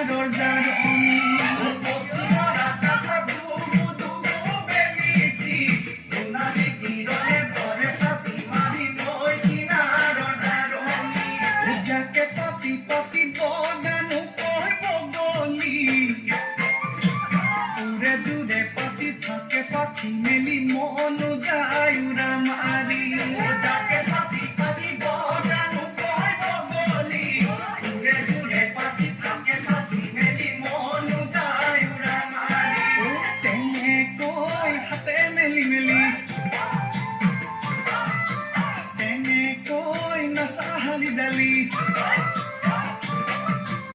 কিনাৰৰ জাৰনি যাকে পাতি পাতি বগানো কয় বগলী উৰে দূৰে পাতি থাকে পাখি মেলি মনো যায় উৰা মাৰি যাকে পাতি পাতি বগানো কয় বগলী উৰে দূৰে পাতি থাকে পাখি মেলি মনো যায় উৰা মাৰি তেনেকৈ হাতে মেলি মেলি তেনেকৈ নাচাহালি জালি